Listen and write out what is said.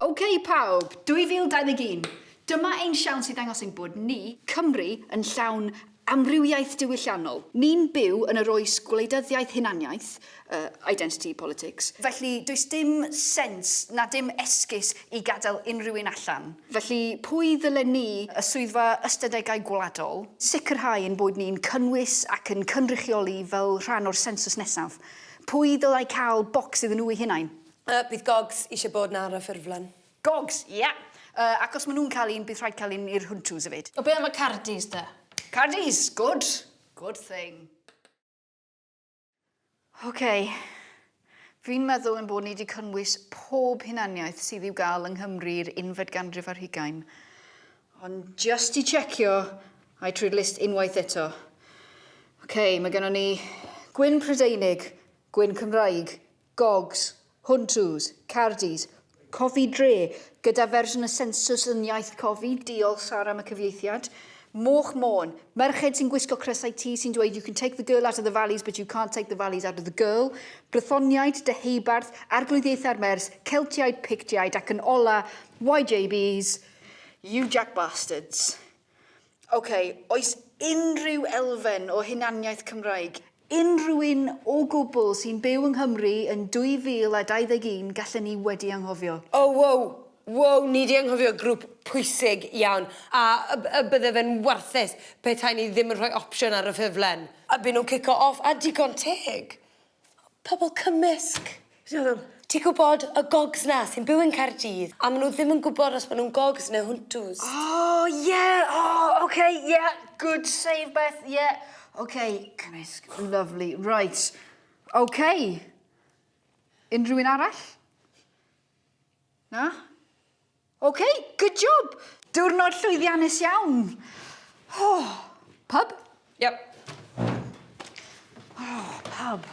OK pawb, 2021. Dyma ein siawns sydd ddangos ein bod ni, Cymru, yn llawn amrywiaeth diwylliannol. Ni'n byw yn yr oes gwleidyddiaeth hunaniaeth, identity politics. Felly, does dim sens na dim esgus i gadael unrhyw un allan. Felly, pwy ddylen ni y swyddfa ystadegau gwladol sicrhau yn bod ni'n cynnwys ac yn cynrychioli fel rhan o'r sensws nesaf? Pwy ddylai cael bocs iddyn nhw eu hunain? Bydd Gogs eisiau bod na ar y ffurflen. Gogs, ia. Ac os maen nhw'n cael un, bydd rhaid cael un i'r Hwntws hefyd. O be am y Cardis, da? Cardis, good. Good thing. OK. Fi'n meddwl yn bod ni wedi cynnwys pob hunaniaeth sydd i'w gael yng Nghymru'r 11 ar 20. Ond just i checio, ai trwy'r list unwaith eto. OK, mae gennym ni Gwyn Prydeinig, Gwyn Cymraeg, Gogs, Hwntws, Cardis, Cofi Dre, gyda fersiwn y sensws yn iaith Cofi, diolch Sara am y cyfieithiad. Moch Môn, merched sy'n gwisgo crysau T sy'n dweud you can take the girl out of the valleys but you can't take the valleys out of the girl. Brythoniaid, deheubarth, arglwyddiaethau'r mers, Celtiaid, Pictiaid ac yn ola, YJBs, you jack bastards. OK, oes unrhyw elfen o hunaniaeth Cymraeg, unrhyw un o gwbl sy'n byw yng Nghymru yn 2021 gallen ni wedi anghofio. Wow, ni di anghofio grŵp pwysig iawn. A bydde fe'n warthus petai ni ddim yn rhoi opsiwn ar y ffurflen. A byd nhw'n cico off a digon teg. Pobl cymysg. Ti'n gwybod y Gogs na sy'n byw yn Cardydd a maen nhw ddim yn gwybod os maen nhw'n Gogs neu Hwntws. OK, good save, Beth, OK, cymysg, lovely, right. OK. Unrhyw un arall? Na? OK, good job. Diwrnod llwyddiannus iawn. Pub? Yep. Pub.